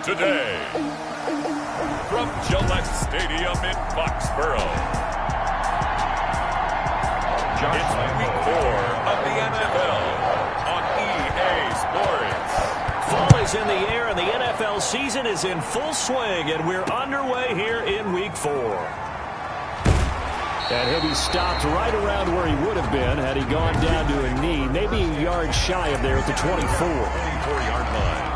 Today, from Gillette Stadium in Foxborough, it's week 4 of the NFL on EA Sports. Fall is in the air and the NFL season is in full swing, and we're underway here in week 4. And he'll be stopped right around where he would have been had he gone down to a knee, maybe a yard shy of there at the 24-yard line.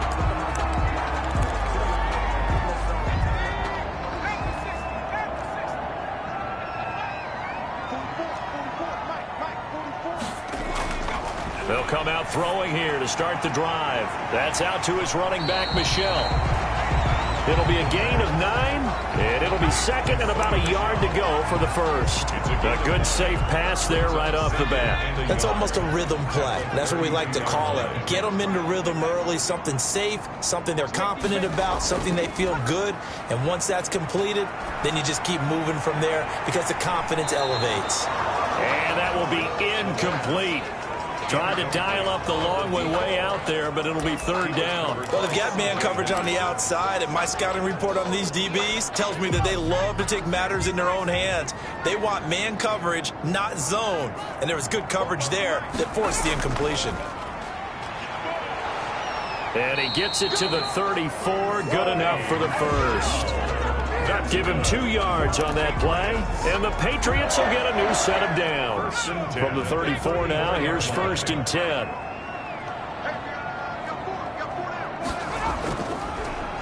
They'll come out throwing here to start the drive. That's out to his running back, Michel. It'll be a gain of 9, and it'll be second and about a yard to go for the first. A good, safe pass there right off the bat. That's almost a rhythm play. That's what we like to call it. Get them into rhythm early, something safe, something they're confident about, something they feel good. And once that's completed, then you just keep moving from there because the confidence elevates. And that will be incomplete. Trying to dial up the long way out there, but it'll be third down. Well, they've got man coverage on the outside, and my scouting report on these DBs tells me that they love to take matters in their own hands. They want man coverage, not zone. And there was good coverage there that forced the incompletion. And he gets it to the 34. Good enough for the first. Give him 2 yards on that play, and the Patriots will get a new set of downs. From the 34 now, here's 1st and 10.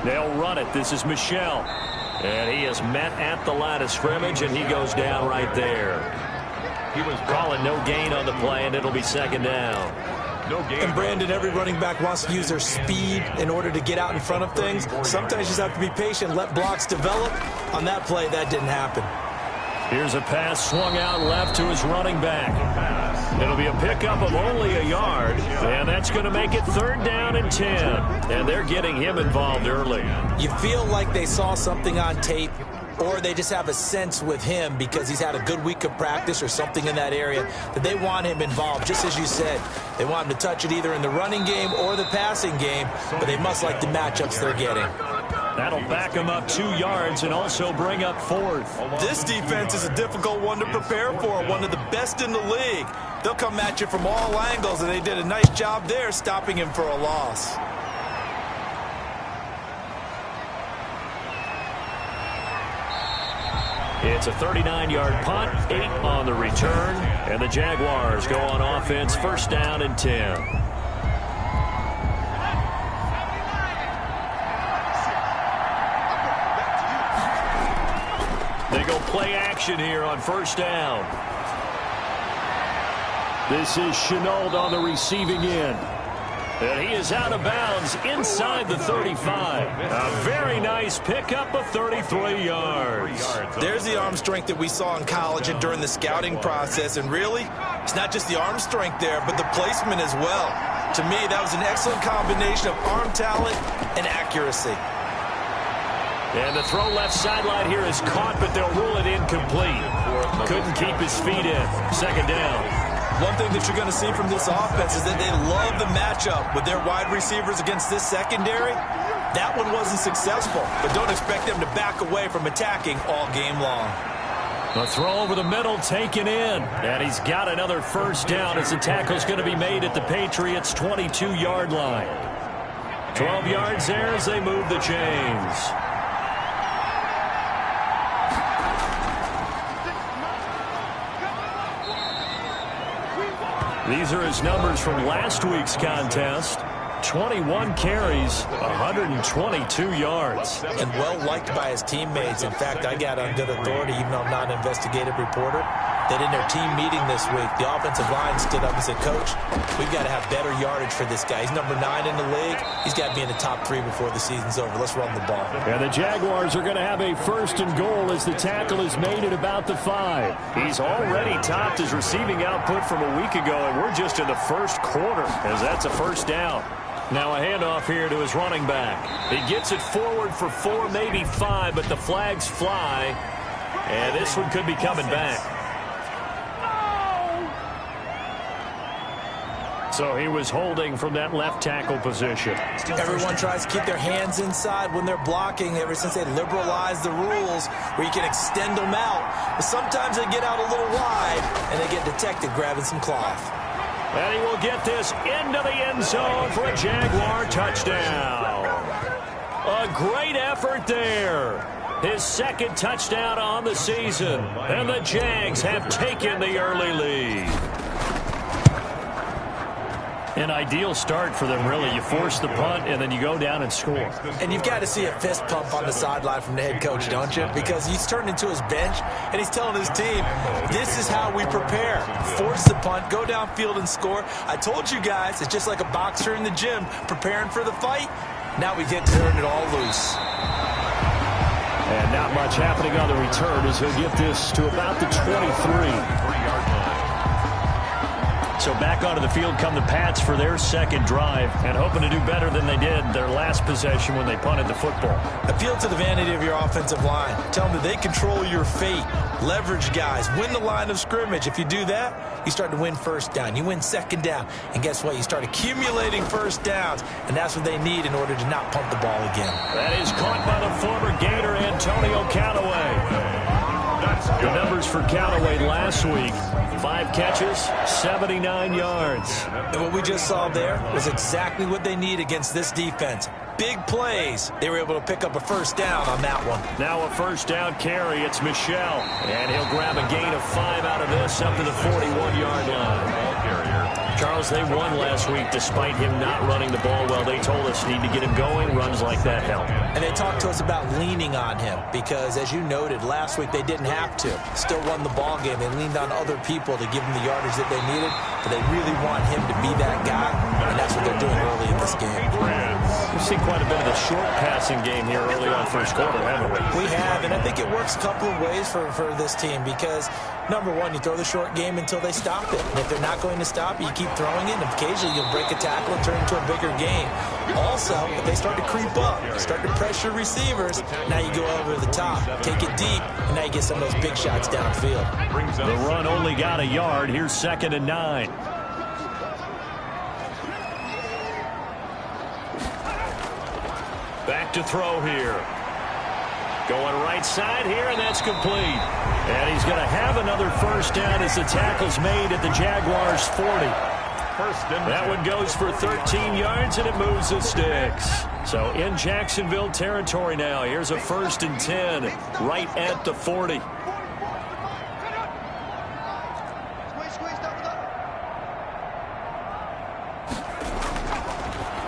They'll run it. This is Michel. And he is met at the line of scrimmage, and he goes down right there. He was calling no gain on the play, and it'll be second down. And Brandon, every running back wants to use their speed in order to get out in front of things. Sometimes you just have to be patient, let blocks develop. On that play, that didn't happen. Here's a pass swung out left to his running back. It'll be a pickup of only a yard, and that's going to make it 3rd down and 10. And they're getting him involved early. You feel like they saw something on tape, or they just have a sense with him because he's had a good week of practice or something in that area that they want him involved, just as you said. They want him to touch it either in the running game or the passing game, but they must like the matchups they're getting. That'll back him up 2 yards and also bring up 4th. This defense is a difficult one to prepare for, one of the best in the league. They'll come at you from all angles, and they did a nice job there stopping him for a loss. It's a 39-yard punt, 8 on the return, and the Jaguars go on offense, 1st down and 10. They go play action here on 1st down. This is Chenault on the receiving end. And he is out of bounds inside the 35. A very nice pickup of 33 yards. There's the arm strength that we saw in college and during the scouting process. And really, it's not just the arm strength there, but the placement as well. To me, that was an excellent combination of arm talent and accuracy. And the throw left sideline here is caught, but they'll rule it incomplete. Couldn't keep his feet in. 2nd down. One thing that you're going to see from this offense is that they love the matchup with their wide receivers against this secondary. That one wasn't successful, but don't expect them to back away from attacking all game long. The throw over the middle taken in, and he's got another 1st down as the tackle's going to be made at the Patriots' 22-yard line. 12 yards there as they move the chains. These are his numbers from last week's contest. 21 carries, 122 yards. And well-liked by his teammates. In fact, I got on good authority, even though I'm not an investigative reporter, that in their team meeting this week, the offensive line stood up and said, Coach, we've got to have better yardage for this guy. He's number 9 in the league. He's got to be in the top 3 before the season's over. Let's run the ball. And the Jaguars are going to have a 1st and goal as the tackle is made at about the 5. He's already topped his receiving output from a week ago, and we're just in the 1st quarter as that's a 1st down. Now a handoff here to his running back. He gets it forward for 4, maybe 5, but the flags fly, and this one could be coming back. So he was holding from that left tackle position. Everyone tries to keep their hands inside when they're blocking ever since they liberalized the rules where you can extend them out. But sometimes they get out a little wide and they get detected grabbing some cloth. And he will get this into the end zone for a Jaguar touchdown. A great effort there. His second touchdown on the season. And the Jags have taken the early lead. An ideal start for them, really. You force the punt, and then you go down and score. And you've got to see a fist pump on the sideline from the head coach, don't you? Because he's turned into his bench, and he's telling his team, this is how we prepare. Force the punt, go downfield and score. I told you guys, it's just like a boxer in the gym preparing for the fight. Now we get to turn it all loose. And not much happening on the return as he'll get this to about the 23-yard line. So back onto the field come the Pats for their second drive and hoping to do better than they did their last possession when they punted the football. Appeal to the vanity of your offensive line. Tell them that they control your fate. Leverage guys. Win the line of scrimmage. If you do that, you start to win first down. You win second down. And guess what? You start accumulating first downs. And that's what they need in order to not punt the ball again. That is caught by the former Gator, Antonio Callaway. The numbers for Callaway last week, 5 catches, 79 yards. And what we just saw there was exactly what they need against this defense. Big plays. They were able to pick up a first down on that one. Now a first down carry. It's Michel. And he'll grab a gain of 5 out of this up to the 41-yard line. Charles, they won last week despite him not running the ball well. They told us need to get him going. Runs like that help. And they talked to us about leaning on him because, as you noted, last week they didn't have to. Still won the ball game. They leaned on other people to give them the yardage that they needed, but they really want him to be that guy, and that's what they're doing early in this game. We've seen quite a bit of the short passing game here early on first quarter, haven't we? We have, and I think it works a couple of ways for this team because, number one, you throw the short game until they stop it. And if they're not going to stop it, you keep throwing it, and occasionally you'll break a tackle and turn it into a bigger game. Also, if they start to creep up, start to pressure receivers, now you go over the top, take it deep, and now you get some of those big shots downfield. The run only got a yard. Here's 2nd and 9. Back to throw here. Going right side here, and that's complete. And he's going to have another first down as the tackle's made at the Jaguars' 40. That one goes for 13 yards, and it moves the sticks. So in Jacksonville territory now. Here's a 1st and 10 right at the 40.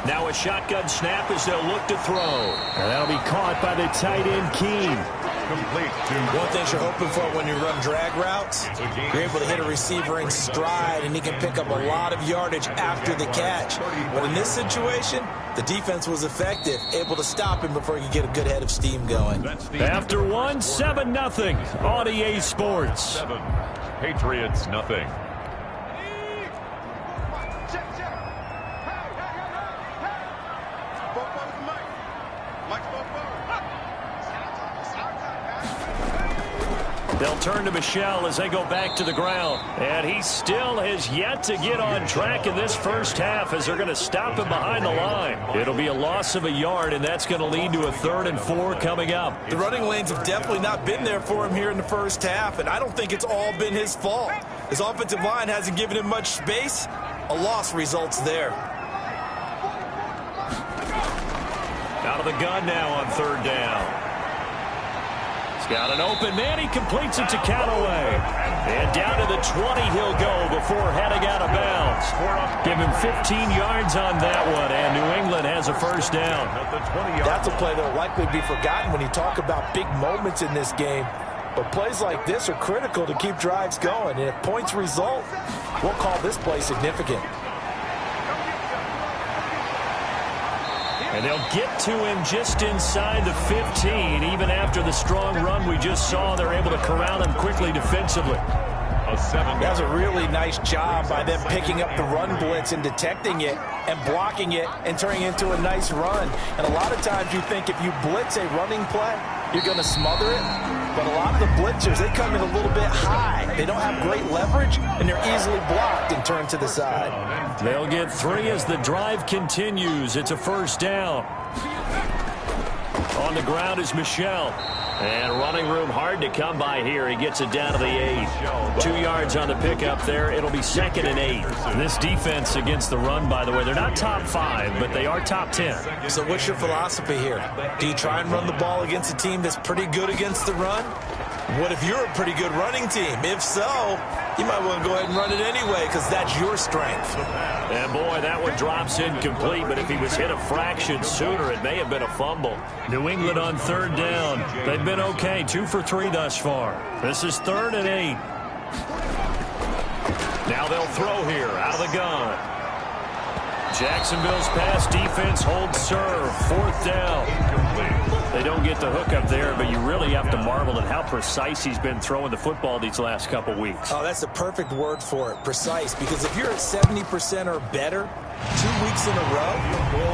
Now a shotgun snap as they'll look to throw. And that'll be caught by the tight end, Keene. One thing you're hoping for when you run drag routes, you're able to hit a receiver in stride, and he can pick up a lot of yardage after the catch. But in this situation, the defense was effective, able to stop him before he could get a good head of steam going. After one, 7-0 on EA Sports. 7, Patriots nothing. They'll turn to Michel as they go back to the ground. And he still has yet to get on track in this first half as they're going to stop him behind the line. It'll be a loss of a yard, and that's going to lead to a 3rd and 4 coming up. The running lanes have definitely not been there for him here in the first half, and I don't think it's all been his fault. His offensive line hasn't given him much space. A loss results there. Out of the gun now on 3rd down. Got an open man. He completes it to Callaway. And down to the 20 he'll go before heading out of bounds. Give him 15 yards on that one, and New England has a first down. That's a play that will likely be forgotten when you talk about big moments in this game. But plays like this are critical to keep drives going. And if points result, we'll call this play significant. And they'll get to him just inside the 15. Even after the strong run we just saw, they're able to corral him quickly defensively. That was a really nice job by them picking up the run blitz and detecting it and blocking it and turning it into a nice run. And a lot of times you think if you blitz a running play, you're going to smother it. but a lot of the blitzers, they come in a little bit high. They don't have great leverage, and they're easily blocked and turned to the side. They'll get 3 as the drive continues. It's a first down. On the ground is Michel. And running room hard to come by here. He gets it down to the 8. 2 yards on the pickup there. It'll be 2nd and 8. This defense against the run, by the way, they're not top 5, but they are top 10. So what's your philosophy here? Do you try and run the ball against a team that's pretty good against the run? What if you're a pretty good running team? If so, you might want to go ahead and run it anyway because that's your strength. And boy, that one drops incomplete, but if he was hit a fraction sooner, it may have been a fumble. New England on 3rd down. They've been okay, 2 for 3 thus far. This is 3rd and 8. Now they'll throw here out of the gun. Jacksonville's pass defense holds serve. 4th down. They don't get the hook up there, but you really have to marvel at how precise he's been throwing the football these last couple weeks. Oh, that's the perfect word for it, precise, because if you're at 70% or better 2 weeks in a row,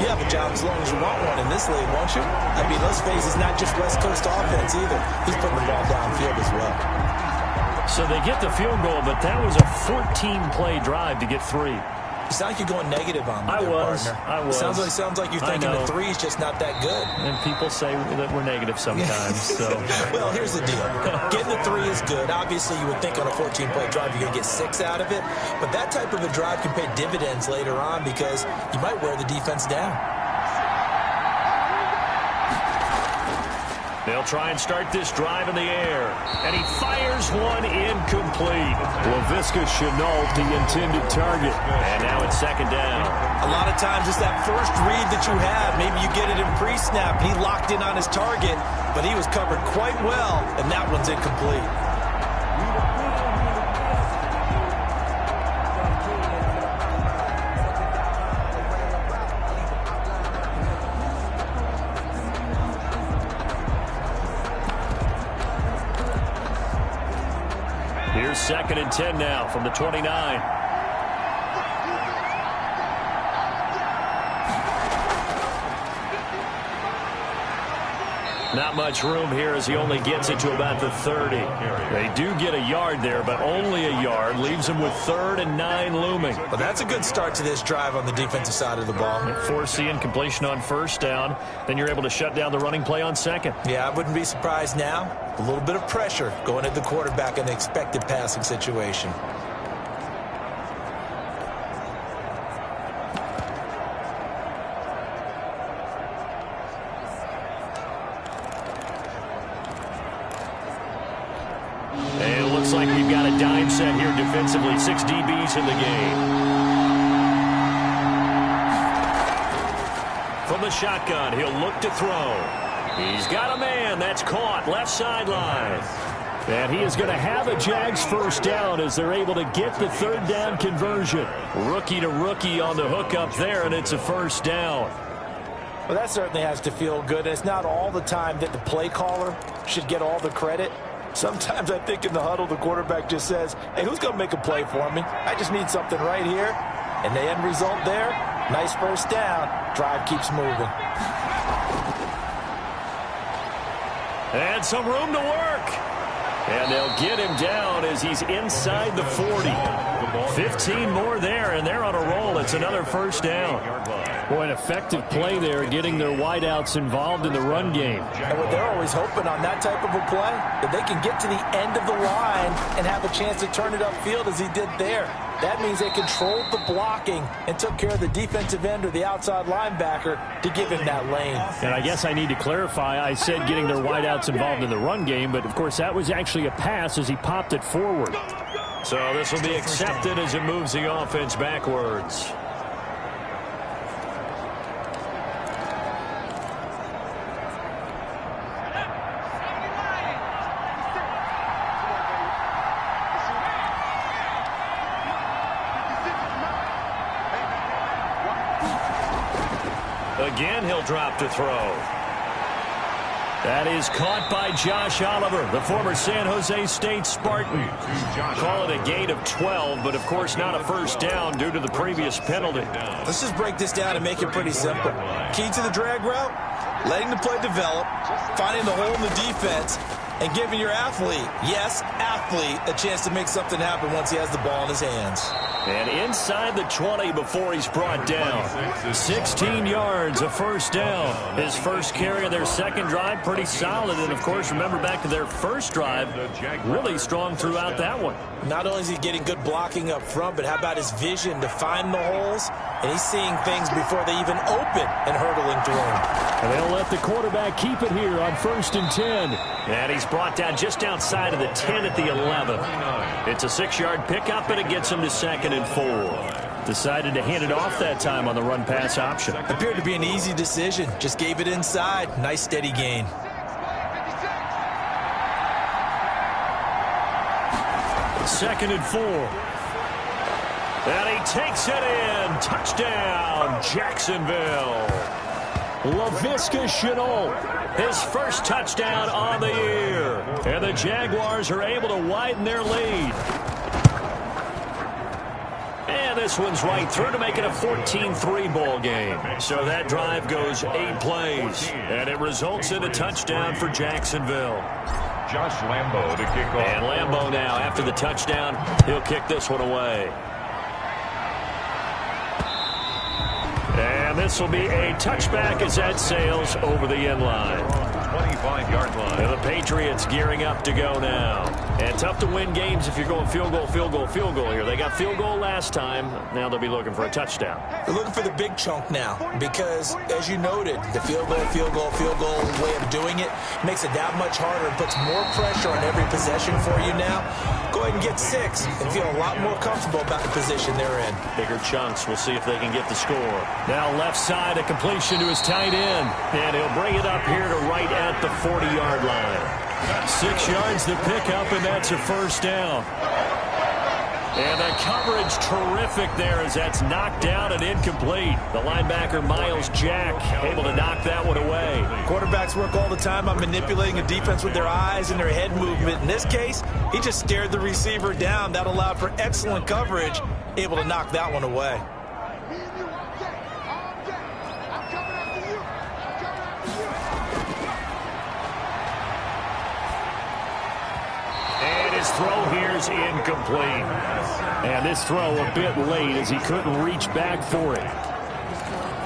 you have a job as long as you want one in this league, won't you? I mean, let's face it, it's not just West Coast offense either. He's putting the ball downfield as well. So they get the field goal, but that was a 14-play drive to get 3. You sound like you're going negative on me, I was. Sounds like you're thinking the 3's just not that good. And people say that we're negative sometimes. So. Well, here's the deal. Getting the 3 is good. Obviously, you would think on a 14-play drive you're going to get 6 out of it. But that type of a drive can pay dividends later on because you might wear the defense down. They'll try and start this drive in the air. And he fires one incomplete. Laviska Shenault, the intended target. And now it's 2nd down. A lot of times it's that first read that you have. Maybe you get it in pre-snap. He locked in on his target, but he was covered quite well, and that one's incomplete. Here's 2nd and 10 now from the 29. Not much room here as he only gets it to about the 30. They do get a yard there, but only a yard. Leaves him with 3rd and 9 looming. Well, that's a good start to this drive on the defensive side of the ball. Force the incompletion on 1st down. Then you're able to shut down the running play on 2nd. Yeah, I wouldn't be surprised now. A little bit of pressure going at the quarterback in the expected passing situation. And it looks like we've got a dime set here defensively. 6 DBs in the game. From the shotgun, he'll look to throw. He's got a man. That's caught. Left sideline. And he is going to have a Jags 1st down as they're able to get the 3rd down conversion. Rookie to rookie on the hook up there, and it's a 1st down. Well, that certainly has to feel good. And it's not all the time that the play caller should get all the credit. Sometimes I think in the huddle, the quarterback just says, hey, who's going to make a play for me? I just need something right here. And the end result there, nice 1st down. Drive keeps moving. And some room to work. And they'll get him down as he's inside the 40. 15 more there, and they're on a roll. It's another 1st down. Boy, an effective play there, getting their wideouts involved in the run game. And what they're always hoping on that type of a play, that they can get to the end of the line and have a chance to turn it upfield as he did there. That means they controlled the blocking and took care of the defensive end or the outside linebacker to give him that lane. And I guess I need to clarify, I said getting their wideouts involved in the run game, but of course that was actually a pass as he popped it forward. So this will be accepted as it moves the offense backwards. Again, he'll drop to throw. That is caught by Josh Oliver, the former San Jose State Spartan. Call it a gain of 12, but of course not a 1st down due to the previous penalty. Let's just break this down and make it pretty simple. Key to the drag route, letting the play develop, finding the hole in the defense, and giving your athlete, yes, athlete, a chance to make something happen once he has the ball in his hands. And inside the 20 before he's brought down. 16 yards, a first down. His first carry of their second drive, pretty solid. And, of course, remember back to their first drive, really strong throughout that one. Not only is he getting good blocking up front, but how about his vision to find the holes? And he's seeing things before they even open and hurdling through them. And they'll let the quarterback keep it here on 1st and 10. And he's brought down just outside of the 10 at the 11. It's a 6-yard pickup, and it gets him to 2nd and 4. Decided to hand it off that time on the run-pass option. Appeared to be an easy decision. Just gave it inside. Nice steady gain. Second and 4. And he takes it in. Touchdown, Jacksonville. Laviska Shenault, his first touchdown on the year. And the Jaguars are able to widen their lead. And this one's right through to make it a 14-3 ball game. So that drive goes 8 plays. And it results in a touchdown for Jacksonville. Josh Lambo to kick off. And Lambo now, after the touchdown, he'll kick this one away. And this will be a touchback as that sails over the end line. 25-yard line. And the Patriots gearing up to go now. And tough to win games if you're going field goal, field goal, field goal here. They got field goal last time. Now they'll be looking for a touchdown. They're looking for the big chunk now because, as you noted, the field goal way of doing it makes it that much harder and puts more pressure on every possession for you now. Go ahead and get 6 and feel a lot more comfortable about the position they're in. Bigger chunks. We'll see if they can get the score. Now left side, a completion to his tight end. And he'll bring it up here to right at the 40-yard line. 6 yards the pickup, and that's a first down. And the coverage terrific there as that's knocked down and incomplete. The linebacker, Miles Jack, able to knock that one away. Quarterbacks work all the time on manipulating a defense with their eyes and their head movement. In this case, he just stared the receiver down. That allowed for excellent coverage, able to knock that one away. Throw here's incomplete. And this throw a bit late as he couldn't reach back for it.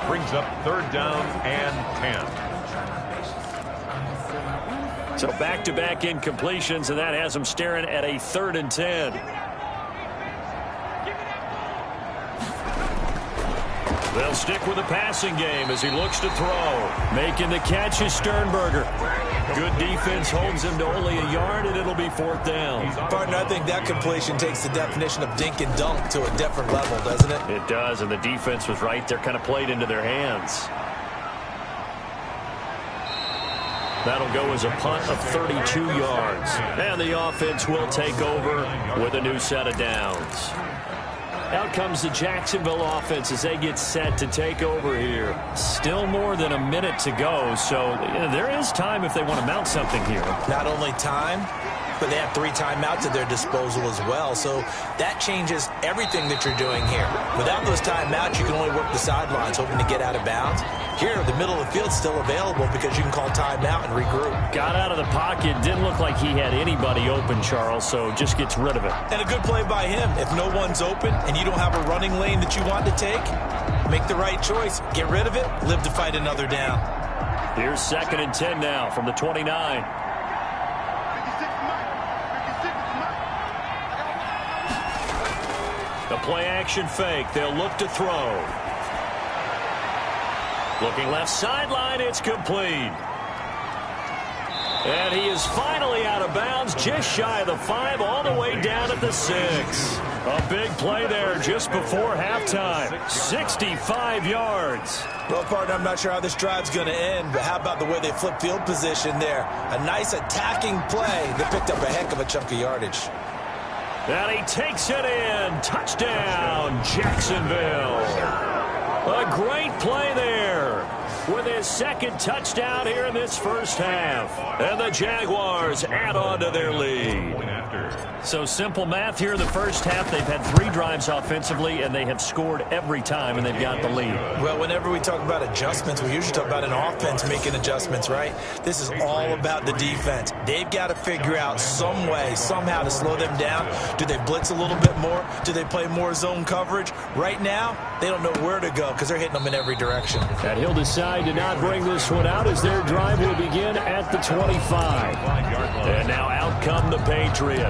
Brings up 3rd down and 10. So back-to-back incompletions, and that has him staring at a 3rd and 10. They'll stick with the passing game as he looks to throw. Making the catch is Sternberger. Good defense holds him to only a yard, and it'll be 4th down. Partner, I think that completion takes the definition of dink and dunk to a different level, doesn't it? It does, and the defense was right there, kind of played into their hands. That'll go as a punt of 32 yards. And the offense will take over with a new set of downs. Out comes the Jacksonville offense as they get set to take over here. Still more than a minute to go, so there is time if they want to mount something here. Not only time, but they have 3 timeouts at their disposal as well, so that changes everything that you're doing here. Without those timeouts, you can only work the sidelines, hoping to get out of bounds. Here, the middle of the field's still available because you can call timeout and regroup. Got out of the pocket. Didn't look like he had anybody open, Charles, so just gets rid of it. And a good play by him. If no one's open and you don't have a running lane that you want to take, make the right choice. Get rid of it. Live to fight another down. Here's 2nd and 10 now from the 29. The play-action fake. They'll look to throw. Looking left sideline, it's complete. And he is finally out of bounds, just shy of the 5, all the way down at the 6. A big play there just before halftime. 65 yards. Well, partner, I'm not sure how this drive's going to end, but how about the way they flip field position there? A nice attacking play that picked up a heck of a chunk of yardage. And he takes it in. Touchdown, Jacksonville. A great play there with his 2nd touchdown here in this first half. And the Jaguars add on to their lead. after. So simple math here in the first half. They've had 3 drives offensively, and they have scored every time, and they've got the lead. Well, whenever we talk about adjustments, we usually talk about an offense making adjustments, right? This is all about the defense. They've got to figure out some way, somehow to slow them down. Do they blitz a little bit more? Do they play more zone coverage? Right now, they don't know where to go because they're hitting them in every direction. And he'll decide to not bring this one out as their drive will begin at the 25. And now out come the Patriots.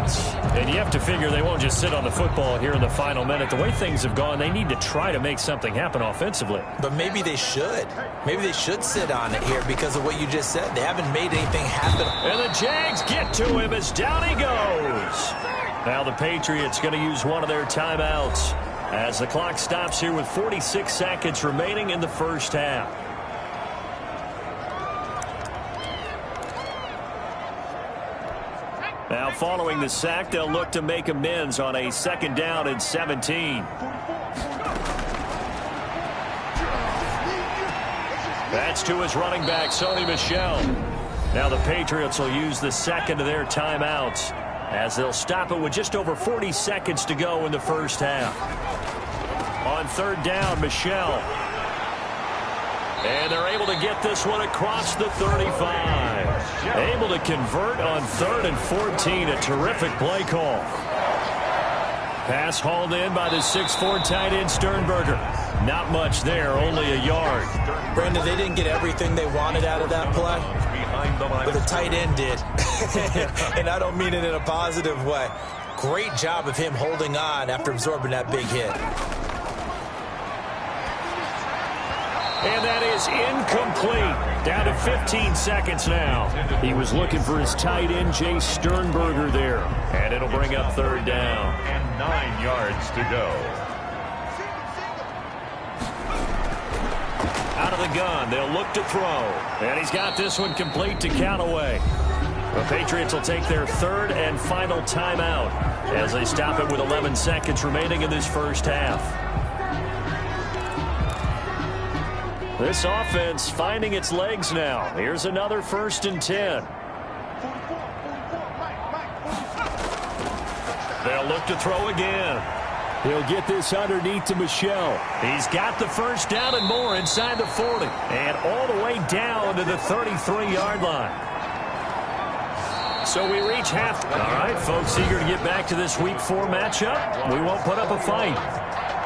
And you have to figure they won't just sit on the football here in the final minute. The way things have gone, they need to try to make something happen offensively. But maybe they should. Maybe they should sit on it here because of what you just said. They haven't made anything happen. And the Jags get to him as down he goes. Now the Patriots going to use one of their timeouts as the clock stops here with 46 seconds remaining in the first half. Now following the sack, they'll look to make amends on a 2nd down and 17. That's to his running back, Sony Michel. Now the Patriots will use the second of their timeouts as they'll stop it with just over 40 seconds to go in the first half. On 3rd down, Michel. And they're able to get this one across the 35. Able to convert on 3rd and 14. A terrific play call. Pass hauled in by the 6'4" tight end Sternberger. Not much there, only a yard. Brandon, they didn't get everything they wanted out of that play, but the tight end did. And I don't mean it in a positive way. Great job of him holding on after absorbing that big hit. And that is incomplete. Down to 15 seconds now. He was looking for his tight end, Jay Sternberger there. And it'll bring up 3rd down. And 9 yards to go. Out of the gun, they'll look to throw. And he's got this one complete to Callaway. The Patriots will take their 3rd and final timeout as they stop it with 11 seconds remaining in this first half. This offense finding its legs now. Here's another 1st and 10. They'll look to throw again. He'll get this underneath to Michel. He's got the 1st down and more inside the 40. And all the way down to the 33-yard line. So we reach half. All right, folks, eager to get back to this Week 4 matchup. We won't put up a fight.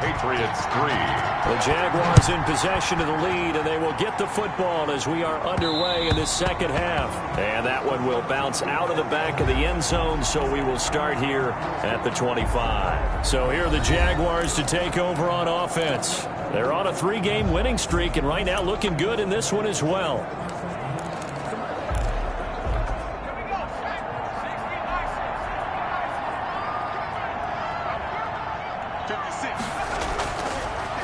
Patriots 3. The Jaguars in possession of the lead, and they will get the football as we are underway in this second half. And that one will bounce out of the back of the end zone, so we will start here at the 25. So here are the Jaguars to take over on offense. They're on a 3-game winning streak, and right now looking good in this one as well.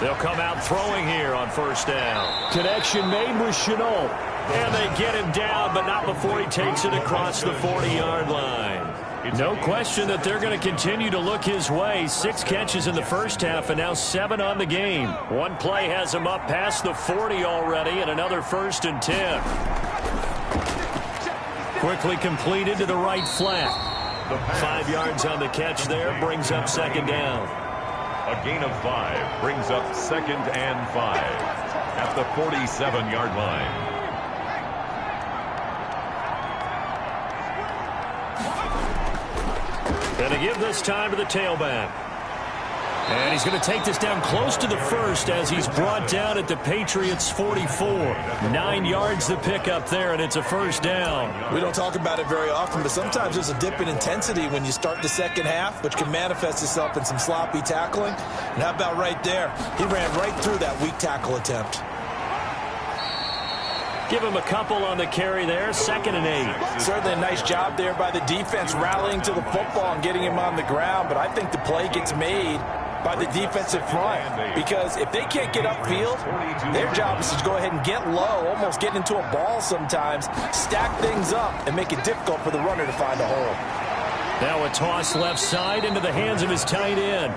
They'll come out throwing here on 1st down. Connection made with Chenault. And they get him down, but not before he takes it across the 40-yard line. No question that they're going to continue to look his way. 6 catches in the first half and now 7 on the game. One play has him up past the 40 already and another 1st and 10. Quickly completed to the right flat. 5 yards on the catch there brings up 2nd down. A gain of 5 brings up 2nd and 5 at the 47-yard line. And to give this time to the tailback. And he's going to take this down close to the 1st as he's brought down at the Patriots 44. 9 yards to pick up there, and it's a 1st down. We don't talk about it very often, but sometimes there's a dip in intensity when you start the second half, which can manifest itself in some sloppy tackling. And how about right there? He ran right through that weak tackle attempt. Give him a couple on the carry there. 2nd and 8. Certainly a nice job there by the defense rallying to the football and getting him on the ground, but I think the play gets made by the defensive front, because if they can't get upfield, their job is to go ahead and get low, almost get into a ball sometimes, stack things up, and make it difficult for the runner to find a hole. Now a toss left side into the hands of his tight end.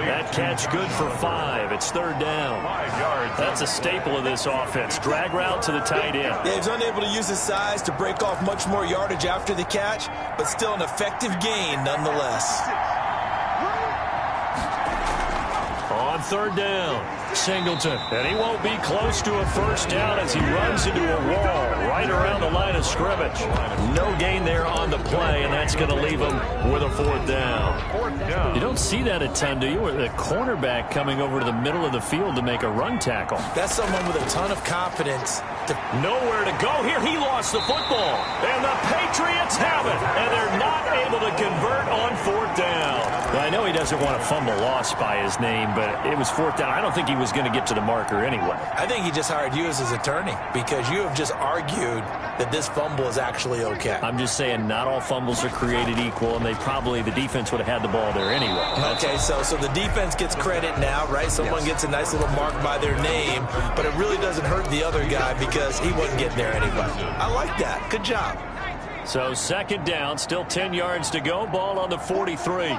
That catch good for 5. It's third down. That's a staple of this offense. Drag route to the tight end. Yeah, he's unable to use his size to break off much more yardage after the catch, but still an effective gain nonetheless. On third down, Singleton. And he won't be close to a first down as he runs into a wall right around the line of scrimmage. No gain there on the play, and that's going to leave him with a fourth down. You don't see that a ton, do you? A cornerback coming over to the middle of the field to make a run tackle. That's someone with a ton of confidence. Nowhere to go here. He lost the football. And the Patriots have it. And they're not able to convert on fourth down. Well, I know he doesn't want to fumble loss by his name, but it was fourth down. I don't think he was going to get to the marker anyway. I think he just hired you as his attorney because you have just argued that this fumble is actually okay. I'm just saying not all fumbles are created equal, and the defense would have had the ball there anyway. Okay, so the defense gets credit now, right? Someone gets a nice little mark by their name, but it really doesn't hurt the other guy because he wasn't getting there anyway. I like that. Good job. So second down, still 10 yards to go. Ball on the 43.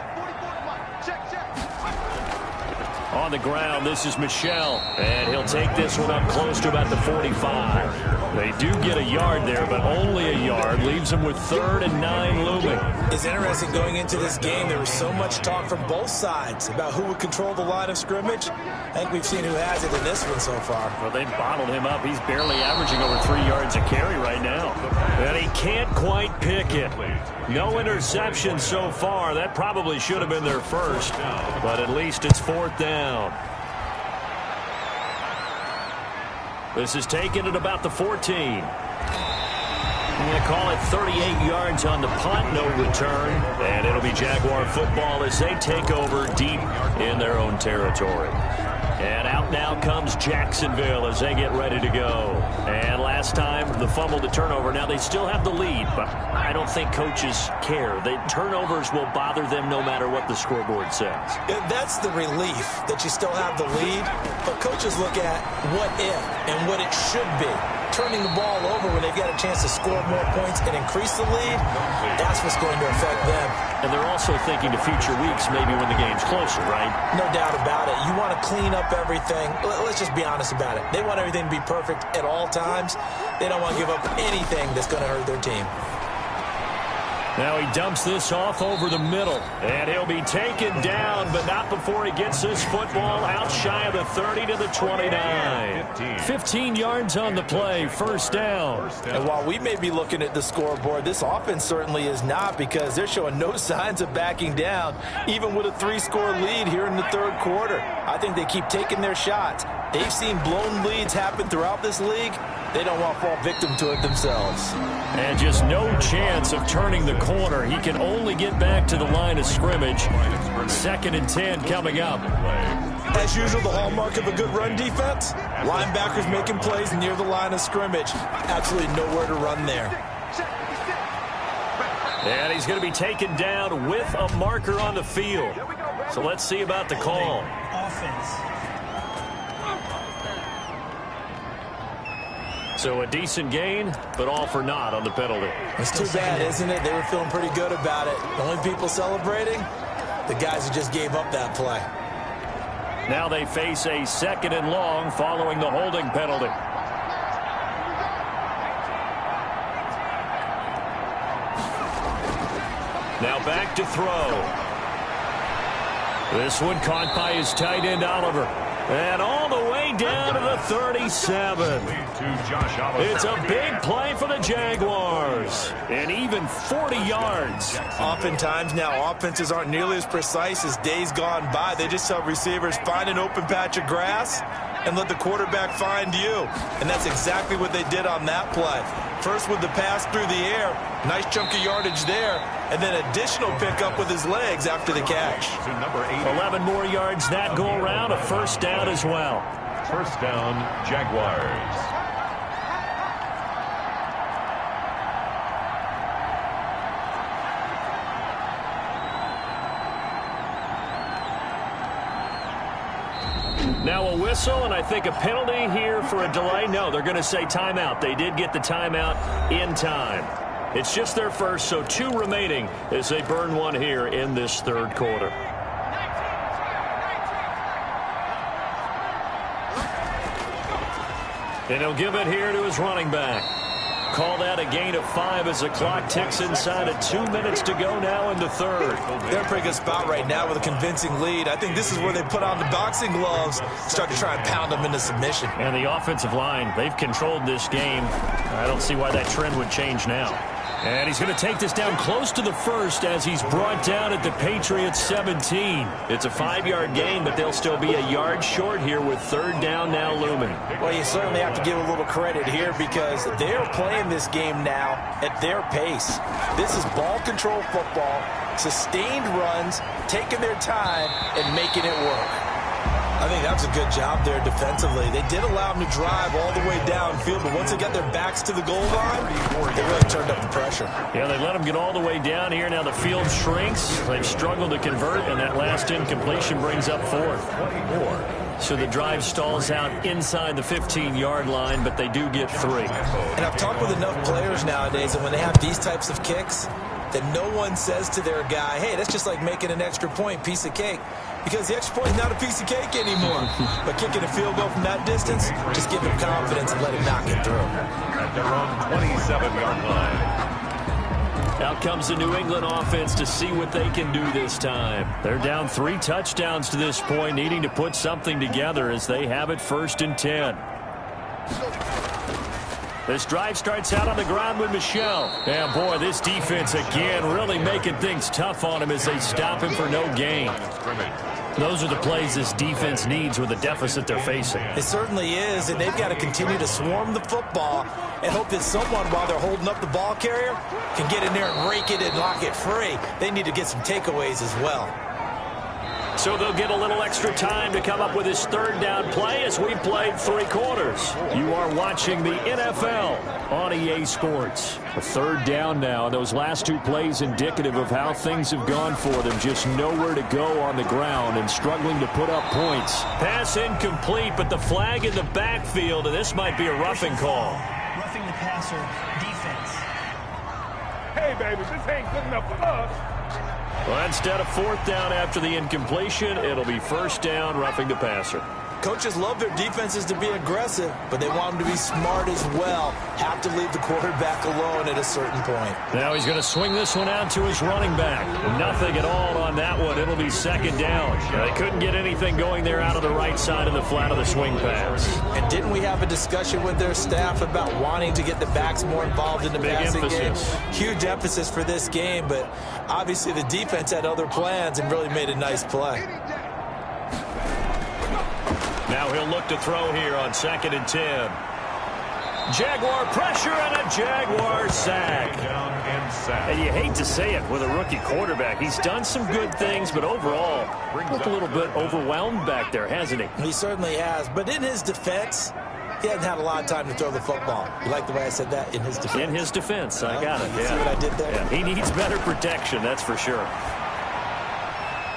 On the ground, this is Michel, and he'll take this one up close to about the 45. They do get a yard there, but only a yard. Leaves them with 3rd and 9 looming. It's interesting going into this game. There was so much talk from both sides about who would control the line of scrimmage. I think we've seen who has it in this one so far. Well, they bottled him up. He's barely averaging over 3 yards a carry right now. And he can't quite pick it. No interception so far. That probably should have been their first, but at least it's fourth down. This is taken at about the 14. I'm going to call it 38 yards on the punt, no return. And it'll be Jaguar football as they take over deep in their own territory. And out now comes Jacksonville as they get ready to go. And last time, the fumble to turnover. Now they still have the lead, but I don't think coaches care. The turnovers will bother them no matter what the scoreboard says. Yeah, that's the relief that you still have the lead. But coaches look at what if and what it should be. Turning the ball over when they've got a chance to score more points and increase the lead, that's what's going to affect them. And they're also thinking to future weeks, maybe when the game's closer, right? No doubt about it. You want to clean up everything. Let's just be honest about it. They want everything to be perfect at all times. They don't want to give up anything that's going to hurt their team. Now he dumps this off over the middle, and he'll be taken down, but not before he gets this football out shy of the 30 to the 29. 15 yards on the play, first down. And while we may be looking at the scoreboard, this offense certainly is not because they're showing no signs of backing down, even with a 3-score lead here in the third quarter. I think they keep taking their shots. They've seen blown leads happen throughout this league. They don't want to fall victim to it themselves. And just no chance of turning the corner. He can only get back to the line of scrimmage. 2nd and 10 coming up. As usual, the hallmark of a good run defense, linebackers making plays near the line of scrimmage. Absolutely nowhere to run there. And he's going to be taken down with a marker on the field. So let's see about the call. Offense. So a decent gain, but all for naught on the penalty. It's too bad, isn't it? They were feeling pretty good about it. The only people celebrating, the guys who just gave up that play. Now they face a 2nd and long following the holding penalty. Now back to throw. This one caught by his tight end, Oliver. And all the way down to the 37. It's a big play for the Jaguars. And even 40 yards. Oftentimes now offenses aren't nearly as precise as days gone by. They just tell receivers, find an open patch of grass and let the quarterback find you. And that's exactly what they did on that play. First with the pass through the air. Nice chunk of yardage there. And then additional pickup with his legs after the catch. 11 more yards that go around. A first down as well. First down, Jaguars. Now a whistle, and I think a penalty here for a delay. No, they're going to say timeout. They did get the timeout in time. It's just their first, so 2 remaining as they burn one here in this third quarter. And he'll give it here to his running back. Call that a gain of 5 as the clock ticks inside of 2 minutes to go now in the third. They're in a pretty good spot right now with a convincing lead. I think this is where they put on the boxing gloves, start to try and pound them into submission. And the offensive line, they've controlled this game. I don't see why that trend would change now. And he's going to take this down close to the first as he's brought down at the Patriots 17. It's a 5-yard gain, but they'll still be a yard short here with third down now looming. Well, you certainly have to give a little credit here because they're playing this game now at their pace. This is ball control football, sustained runs, taking their time, and making it work. I think that's a good job there defensively. They did allow them to drive all the way downfield, but once they got their backs to the goal line, they really turned up the pressure. Yeah, they let them get all the way down here. Now the field shrinks. They've struggled to convert, and that last incompletion brings up 4th. So the drive stalls out inside the 15-yard line, but they do get 3. And I've talked with enough players nowadays, and when they have these types of kicks, that no one says to their guy, hey, that's just like making an extra point, piece of cake. Because the extra point is not a piece of cake anymore. But kicking a field goal from that distance, just give him confidence and let him knock it through. At their own 27-yard line. Out comes the New England offense to see what they can do this time. They're down 3 touchdowns to this point, needing to put something together as they have it 1st and 10. This drive starts out on the ground with Michel. And boy, this defense again really making things tough on him as they stop him for no gain. Those are the plays this defense needs with the deficit they're facing. It certainly is, and they've got to continue to swarm the football and hope that someone, while they're holding up the ball carrier, can get in there and rake it and lock it free. They need to get some takeaways as well. So they'll get a little extra time to come up with his third down play as we played 3 quarters. You are watching the NFL on EA Sports. A third down now. Those last 2 plays indicative of how things have gone for them. Just nowhere to go on the ground and struggling to put up points. Pass incomplete, but the flag in the backfield, and this might be a roughing call. Roughing the passer, defense. Hey, baby, this ain't good enough for us. Well, instead of 4th down after the incompletion, it'll be 1st down, roughing the passer. Coaches love their defenses to be aggressive, but they want them to be smart as well. Have to leave the quarterback alone at a certain point. Now he's going to swing this one out to his running back. Nothing at all on that one. It'll be 2nd down. They couldn't get anything going there out of the right side of the flat of the swing pass. And didn't we have a discussion with their staff about wanting to get the backs more involved in the passing game? Huge emphasis for this game, but obviously the defense had other plans and really made a nice play. Now he'll look to throw here on 2nd and 10. Jaguar pressure and a Jaguar sack. And you hate to say it with a rookie quarterback. He's done some good things, but overall, looked a little bit overwhelmed back there, hasn't he? He certainly has. But in his defense, he hasn't had a lot of time to throw the football. You like the way I said that? In his defense. In his defense. I got it. See what I did there? Yeah, he needs better protection, that's for sure.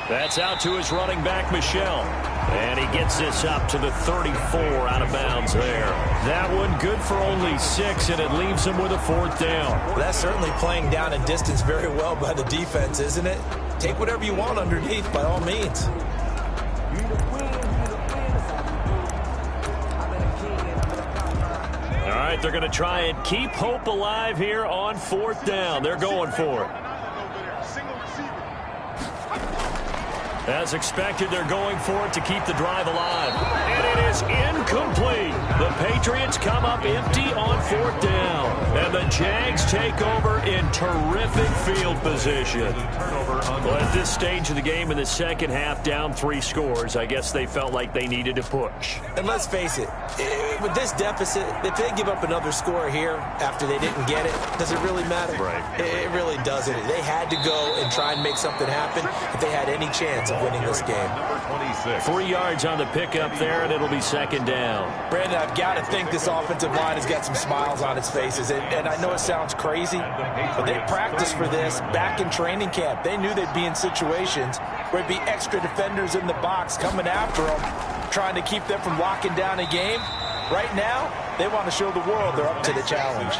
That's out to his running back, Michel. And he gets this up to the 34 out of bounds there. That one good for only 6, and it leaves him with a 4th down. Well, that's certainly playing down in distance very well by the defense, isn't it? Take whatever you want underneath by all means. All right, they're going to try and keep hope alive here on 4th down. They're going for it. As expected, they're going for it to keep the drive alive. And it is incomplete. The Patriots come up empty on 4th down. And the Jags take over in terrific field position. Well, at this stage of the game in the second half, down 3 scores, I guess they felt like they needed to push. And let's face it, with this deficit, if they give up another score here after they didn't get it, does it really matter? Right. It really doesn't. They had to go and try and make something happen if they had any chance of winning this game. 3 yards on the pickup there, and it'll be 2nd down. Brandon, I've got to think this offensive line has got some smiles on its faces. And I know it sounds crazy, but they practiced for this back in training camp. They knew they'd be in situations where it'd be extra defenders in the box coming after them, trying to keep them from locking down a game. Right now, They want to show the world they're up to the challenge.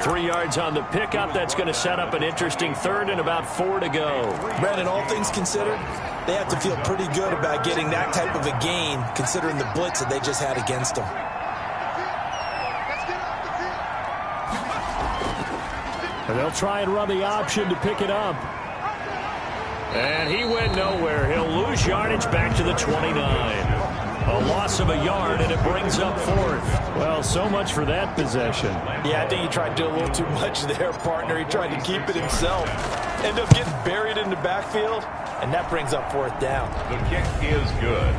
3 yards on the pickup. That's going to set up an interesting third and about 4 to go. Brandon, all things considered, they have to feel pretty good about getting that type of a gain, considering the blitz that they just had against them. And they'll try and run the option to pick it up. And he went nowhere. He'll lose yardage back to the 29. A loss of a yard, and it brings up 4th. Well, so much for that possession. Yeah, I think he tried to do a little too much there, partner. He tried to keep it himself. Ended up getting buried in the backfield, and that brings up 4th down. The kick is good.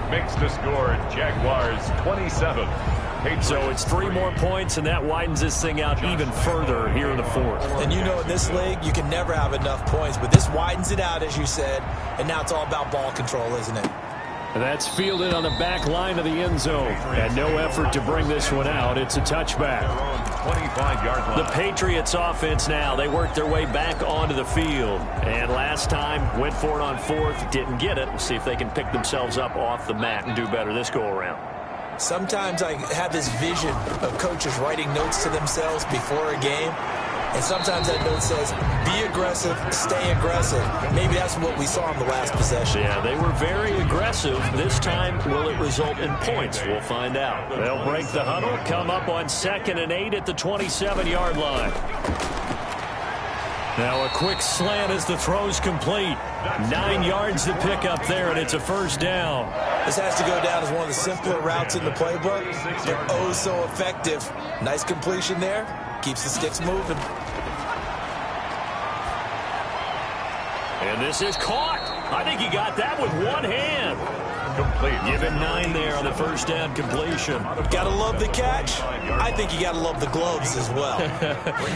Makes the score Jaguars 27. So it's 3 more points, and that widens this thing out even further here in the 4th. And you know, in this league, you can never have enough points, but this widens it out, as you said, and now it's all about ball control, isn't it? And that's fielded on the back line of the end zone. And no effort to bring this one out. It's a touchback. 25-yard line. The Patriots offense now, they worked their way back onto the field. And last time, went for it on 4th, didn't get it. We'll see if they can pick themselves up off the mat and do better this go-around. Sometimes I have this vision of coaches writing notes to themselves before a game, and sometimes that note says, be aggressive, stay aggressive. Maybe that's what we saw in the last possession. Yeah, they were very aggressive. This time, will it result in points? We'll find out. They'll break the huddle, come up on 2nd and 8 at the 27-yard line. Now a quick slant as the throw's complete. 9 yards to pick up there, and it's a first down. This has to go down as one of the simpler routes in the playbook, but oh so effective. Nice completion there. Keeps the sticks moving. And this is caught. I think he got that with one hand. Complete. Give him 9 there on the first down completion. Gotta love the catch. I think you gotta love the gloves as well.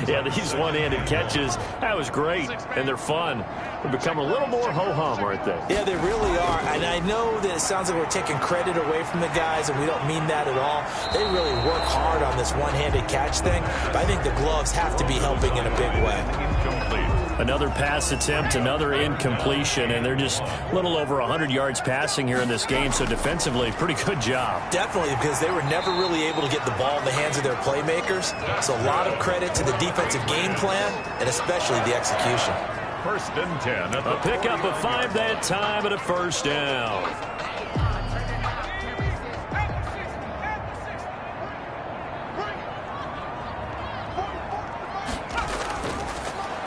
Yeah, these one-handed catches, that was great, and they're fun. They become a little more ho-hum, aren't they? Yeah, they really are. And I know that it sounds like we're taking credit away from the guys, and we don't mean that at all. They really work hard on this one-handed catch thing, but I think the gloves have to be helping in a big way. Another pass attempt, another incompletion, and they're just a little over 100 yards passing here in this game, so defensively, pretty good job. Definitely, because they were never really able to get the ball in the hands of their playmakers, so a lot of credit to the defensive game plan, and especially the execution. 1st and 10. A pickup of 5 that time and a first down.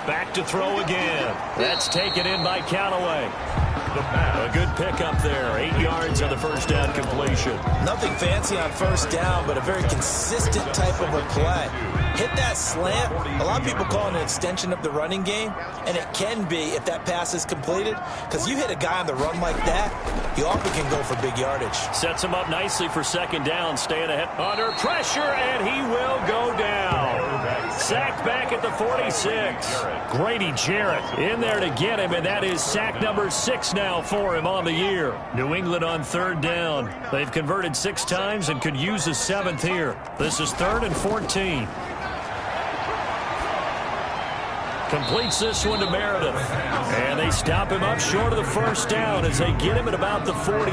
Back to throw again. That's taken in by Callaway. A good pickup there. 8 yards on the first down completion. Nothing fancy on first down, but a very consistent type of a play. Hit that slant. A lot of people call it an extension of the running game, and it can be if that pass is completed, because you hit a guy on the run like that, he often can go for big yardage. Sets him up nicely for 2nd down, staying ahead. Under pressure, and he will go down. Sacked back at the 46. Grady Jarrett in there to get him, and that is sack number 6 now for him on the year. New England on 3rd down. They've converted 6 times and could use a 7th here. This is 3rd and 14. Completes this one to Meredith. And they stop him up short of the first down as they get him at about the 43.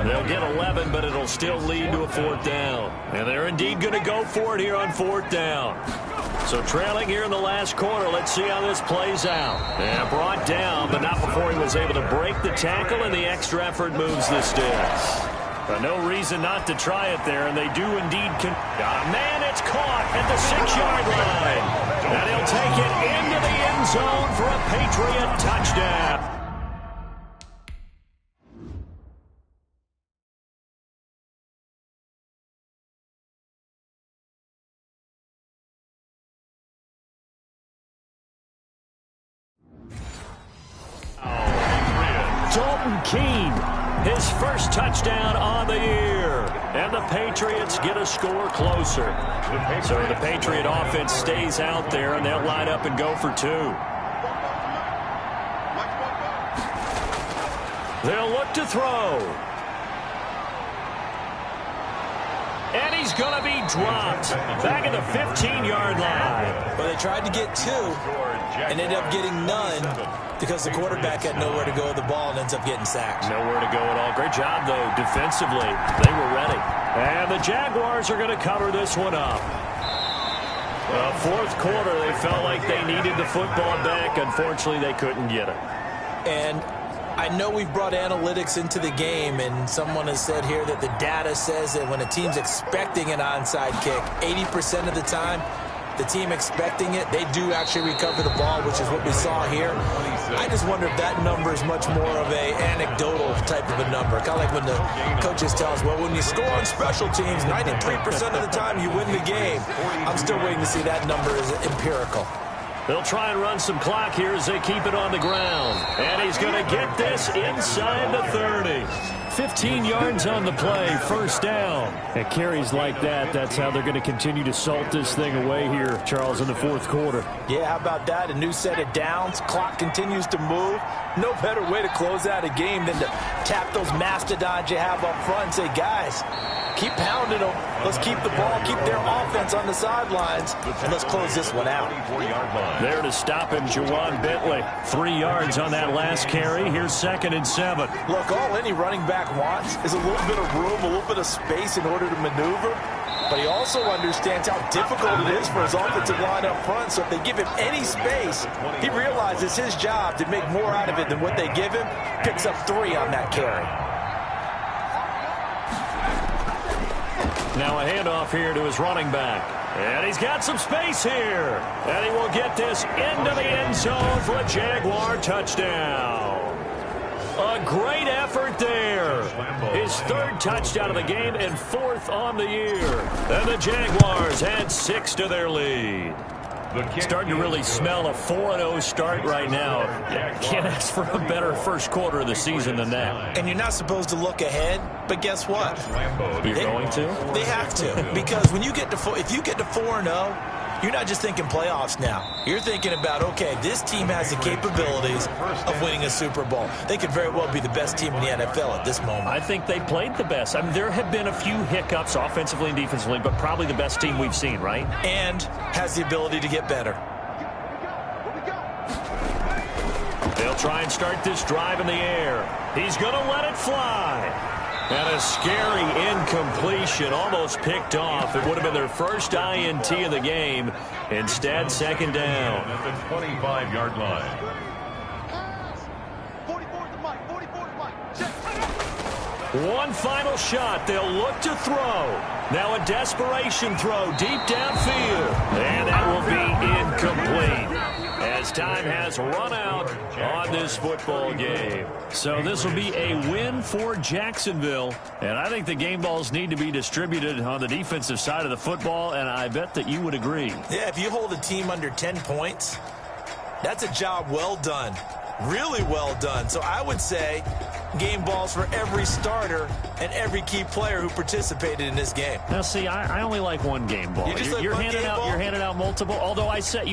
They'll get 11, but it'll still lead to a 4th down. And they're indeed going to go for it here on 4th down. So trailing here in the last quarter, let's see how this plays out. And brought down, but not before he was able to break the tackle, and the extra effort moves the sticks. But no reason not to try it there, and they do indeed. Man, it's caught at the 6-yard line. And he'll take it into the end zone for a Patriot touchdown. Dalton Keene, his first touchdown on the year. And the Patriots get a score closer. So the Patriot offense stays out there, and they'll line up and go for 2. They'll look to throw. And he's going to be dropped back at the 15-yard line. Well, they tried to get 2 and ended up getting none because the quarterback had nowhere to go with the ball and ends up getting sacked. Nowhere to go at all. Great job, though, defensively. They were ready. And the Jaguars are going to cover this one up. Fourth quarter, they felt like they needed the football back. Unfortunately, they couldn't get it. And I know we've brought analytics into the game, and someone has said here that the data says that when a team's expecting an onside kick, 80% of the time, the team expecting it, they do actually recover the ball, which is what we saw here. I just wonder if that number is much more of a anecdotal type of a number. Kind of like when the coaches tell us, well, when you score on special teams, 93% of the time you win the game. I'm still waiting to see that number is empirical. They'll try and run some clock here as they keep it on the ground. And he's going to get this inside the 30. 15 yards on the play, first down. At carries like that, that's how they're going to continue to salt this thing away here, Charles, in the fourth quarter. Yeah, how about that? A new set of downs. Clock continues to move. No better way to close out a game than to tap those mastodons you have up front and say, guys, keep pounding them. Let's keep the ball, keep their offense on the sidelines, and let's close this one out. There to stop him, Juwan Bentley. 3 yards on that last carry. Here's 2nd and 7. Look, all any running back wants is a little bit of room, a little bit of space in order to maneuver. But he also understands how difficult it is for his offensive line up front. So if they give him any space, he realizes his job to make more out of it than what they give him. Picks up 3 on that carry. Now a handoff here to his running back. And he's got some space here. And he will get this into the end zone for a Jaguar touchdown. A great effort there. His 3rd touchdown of the game and 4th on the year. And the Jaguars add 6 to their lead. Starting to really smell a 4-0 start right now. Can't ask for a better first quarter of the season than that. And you're not supposed to look ahead, but guess what? You're going to? They have to, because when you get to if you get to 4-0, you're not just thinking playoffs now. You're thinking about, okay, this team has the capabilities of winning a Super Bowl. They could very well be the best team in the NFL at this moment. I think they played the best. I mean, there have been a few hiccups offensively and defensively, but probably the best team we've seen, right? And has the ability to get better. They'll try and start this drive in the air. He's going to let it fly. And a scary incompletion, almost picked off. It would have been their first INT of the game. Instead, 2nd down. At the 25-yard line. 1 final shot. They'll look to throw. Now a desperation throw deep downfield. And that will be incomplete, as time has run out on this football game. So this will be a win for Jacksonville. And I think the game balls need to be distributed on the defensive side of the football, and I bet that you would agree. Yeah, if you hold a team under 10 points, that's a job well done. Really well done. So I would say game balls for every starter and every key player who participated in this game. Now, see, I only like one game ball. You're handing out multiple, although I set you